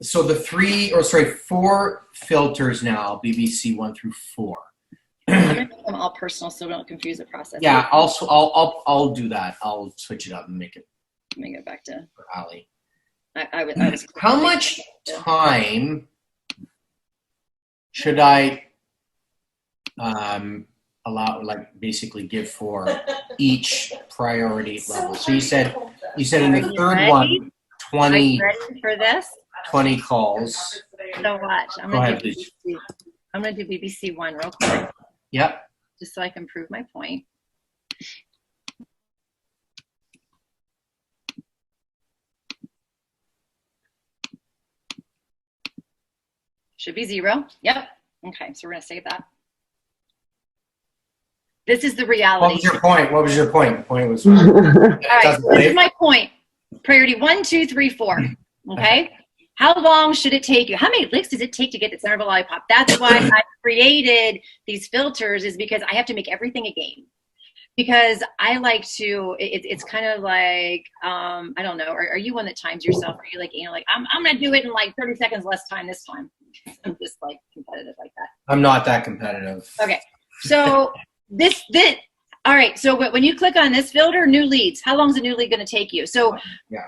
So the four filters now, BBC 1 through 4. I'm gonna make them all personal so we don't confuse the process. Yeah, I'll do that. I'll switch it up and make it. Let me go back to Ali. I was How much time should I allow, like, basically give for each priority level? So you said in the third one, 20. Are you ready for this? 20 calls. So watch. I'm gonna do BBC 1 real quick. Yep. Just so I can prove my point. Should be 0. Yep. Okay, so we're gonna save that. This is the reality. What was your point? The point was. All right, so this is my point. Priority 1, 2, 3, 4. Okay. How long should it take you? How many licks does it take to get the center of a lollipop? That's why I created these filters, is because I have to make everything a game. Because I like to, it's kind of like, I don't know, are you one that times yourself? Are you like, I'm going to do it in like 30 seconds less time this time? I'm just like competitive like that. I'm not that competitive. Okay. So all right, so when you click on this filter, new leads, how long is a new lead going to take you? So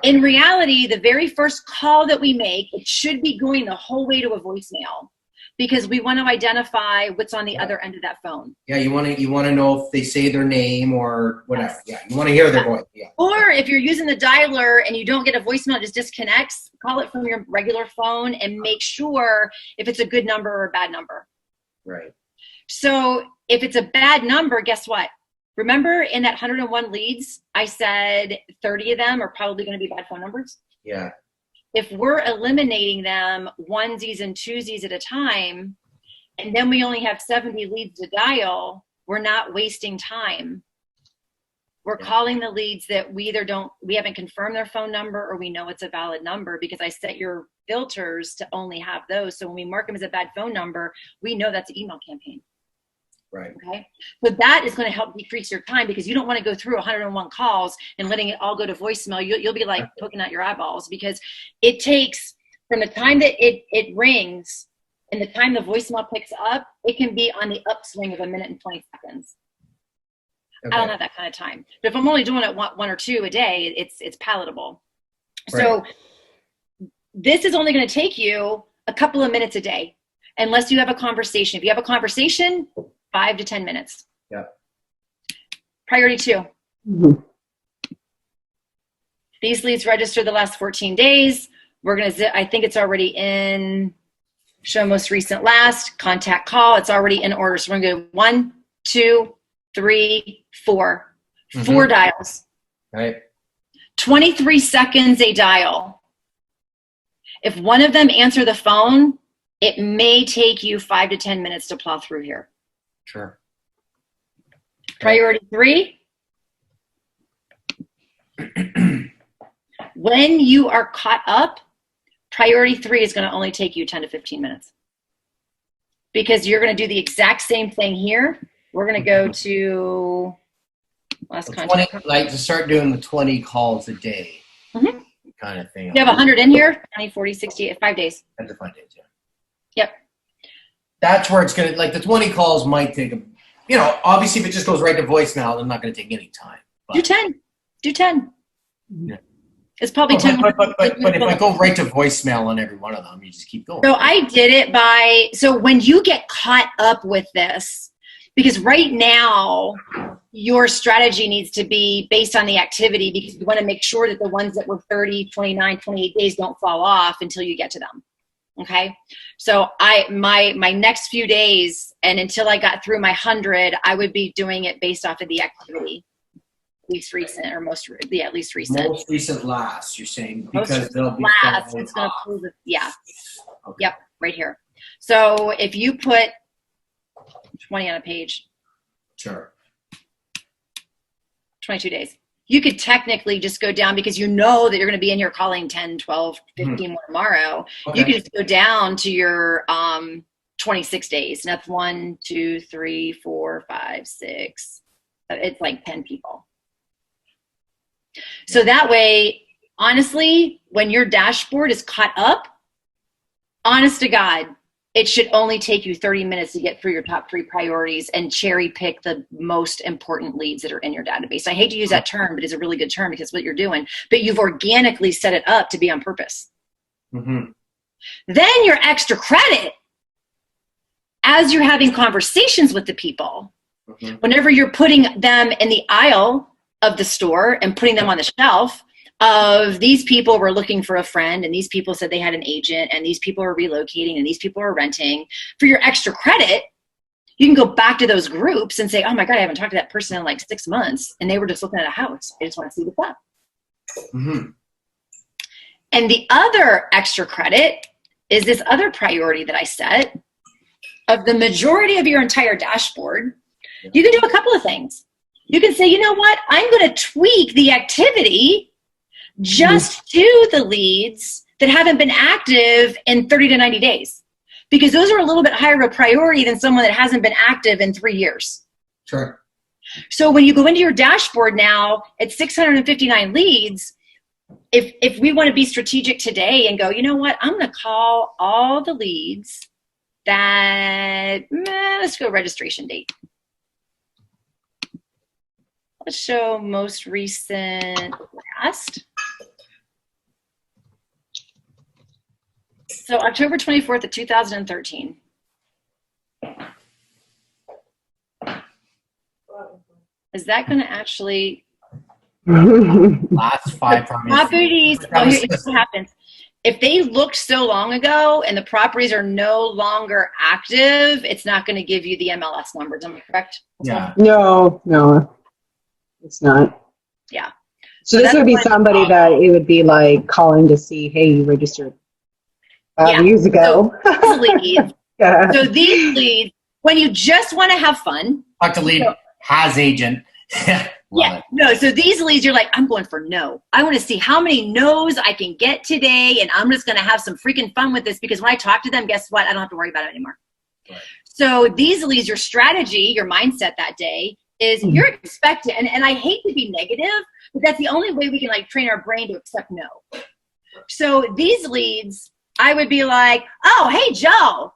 in reality, the very first call that we make, it should be going the whole way to a voicemail, because we want to identify what's on the other end of that phone. Yeah, you want to know if they say their name or whatever. Yeah, you want to hear their voice. Yeah. Or if you're using the dialer and you don't get a voicemail, it just disconnects, call it from your regular phone and make sure if it's a good number or a bad number. Right. So if it's a bad number, guess what? Remember in that 101 leads, I said 30 of them are probably going to be bad phone numbers? Yeah. If we're eliminating them onesies and twosies at a time, and then we only have 70 leads to dial, we're not wasting time. We're calling the leads that we haven't confirmed their phone number, or we know it's a valid number, because I set your filters to only have those. So when we mark them as a bad phone number, we know that's an email campaign. Right. Okay. So that is going to help decrease your time, because you don't want to go through 101 calls and letting it all go to voicemail. You'll be like poking out your eyeballs, because it takes from the time that it rings and the time the voicemail picks up, it can be on the upswing of 1 minute and 20 seconds. Okay. I don't have that kind of time. But if I'm only doing it one or two a day, it's palatable. Right. So this is only going to take you a couple of minutes a day, unless you have a conversation. If you have a conversation, 5 to 10 minutes. Yeah. Priority 2. Mm-hmm. These leads registered the last 14 days. We're going to, I think it's already in show most recent last, contact call. It's already in order. So we're going to go 1, 2, 3, 4. Mm-hmm. 4 dials. Right. 23 seconds a dial. If one of them answer the phone, it may take you 5 to 10 minutes to plow through here. Sure. Priority 3. When you are caught up, priority 3 is going to only take you 10 to 15 minutes, because you're going to do the exact same thing here. We're going to go to last contact. 20, like to start doing the 20 calls a day. Mm-hmm. Kind of thing. You have 100 in here, 20, 40, 60, 5 days. That's 5 days, yeah. Yep. That's where it's going to, like, the 20 calls might take, obviously if it just goes right to voicemail, I'm not going to take any time. But. Do 10. Do 10. Yeah. It's probably 10. But if I go right to voicemail on every one of them, you just keep going. So I did it so when you get caught up with this, because right now your strategy needs to be based on the activity, because you want to make sure that the ones that were 30, 29, 28 days don't fall off until you get to them. Okay. So my next few days, and until I got through my 100, I would be doing it based off of the activity. Least recent, or at least recent. Most recent last, you're saying, because they'll be last. It's going to pull the, yeah. Okay. Yep. Right here. So if you put 20 on a page. Sure. 22 days. You could technically just go down, because you know that you're going to be in here calling 10, 12, 15 more tomorrow. Okay. You could just go down to your 26 days. And that's 1, 2, 3, 4, 5, 6. It's like 10 people. So that way, honestly, when your dashboard is caught up, honest to God, it should only take you 30 minutes to get through your top 3 priorities and cherry pick the most important leads that are in your database. I hate to use that term, but it's a really good term because what you're doing, but you've organically set it up to be on purpose. Mm-hmm. Then your extra credit, as you're having conversations with the people, Mm-hmm. whenever you're putting them in the aisle of the store and putting them on the shelf of these people were looking for a friend and these people said they had an agent and these people are relocating and these people are renting, for your extra credit, you can go back to those groups and say, oh my God, I haven't talked to that person in like 6 months and they were just looking at a house. I just want to see what's up. Mm-hmm. And the other extra credit is this other priority that I set of the majority of your entire dashboard. You can do a couple of things. You can say, you know what? I'm going to tweak the activity just to the leads that haven't been active in 30 to 90 days. Because those are a little bit higher of a priority than someone that hasn't been active in 3 years. Sure. So when you go into your dashboard now at 659 leads, if we want to be strategic today and go, you know what? I'm going to call all the leads that, let's go registration date. Let's show most recent last. So October 24th of 2013. Is that going to actually... Last 5 properties, well, here's what happens. If they looked so long ago and the properties are no longer active, it's not going to give you the MLS numbers. Am I correct? Yeah. No, it's not. Yeah. So this would be somebody that it would be like calling to see, hey, you registered 5 years ago. So these leads, Yeah. so these leads, when you just want to have fun. Talk to lead, has agent. Yeah, no, so these leads, you're like, I'm going for no. I want to see how many no's I can get today, and I'm just going to have some freaking fun with this because when I talk to them, guess what? I don't have to worry about it anymore. Right. So these leads, your strategy, your mindset that day is you're expected, and I hate to be negative, but that's the only way we can like train our brain to accept no. So these leads, I would be like, oh, hey, Joe.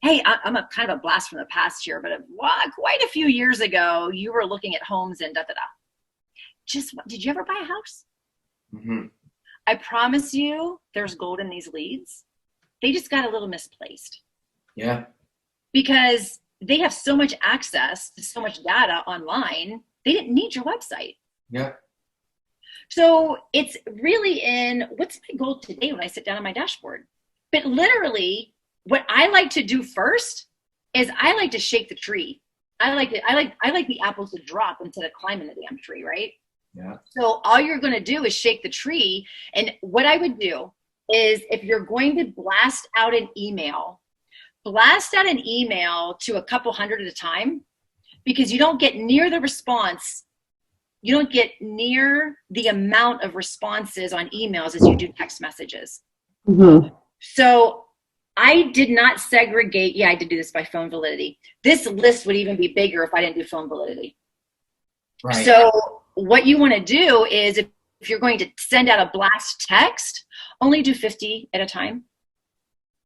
Hey, I'm a kind of a blast from the past here, but quite a few years ago, you were looking at homes and da-da-da. Did you ever buy a house? Mm-hmm. I promise you there's gold in these leads. They just got a little misplaced. Yeah. Because they have so much access to so much data online, they didn't need your website. Yeah. So it's really in what's my goal today when I sit down on my dashboard? But literally, what I like to do first is I like to shake the tree. I like the apples to drop instead of climbing the damn tree, right? Yeah. So all you're going to do is shake the tree. And what I would do is if you're going to blast out an email to a couple hundred at a time, because you don't get near the response. You don't get near the amount of responses on emails as you do text messages. Mm-hmm. So I did not segregate. Yeah, I did do this by phone validity. This list would even be bigger if I didn't do phone validity. Right. So what you want to do is if you're going to send out a blast text, only do 50 at a time.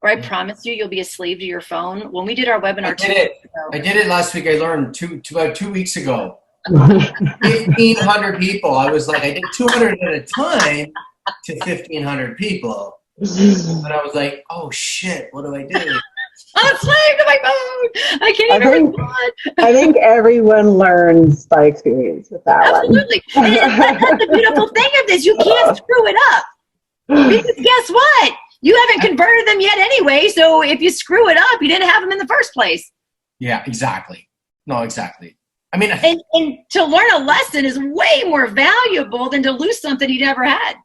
Or I promise you'll be a slave to your phone. When we did our webinar, I did it last week. I learned about 2 weeks ago. 1,500 people. I was like, I did 200 at a time to 1,500 people. And I was like, oh shit, what do I do? I'm a slave to my phone. I can't even respond. I think everyone learns by experience with that Absolutely. one. And that's the beautiful thing of this. You can't screw it up. Because guess what? You haven't converted them yet anyway. So if you screw it up, you didn't have them in the first place. Yeah, exactly. No, exactly. I mean, and to learn a lesson is way more valuable than to lose something you never had.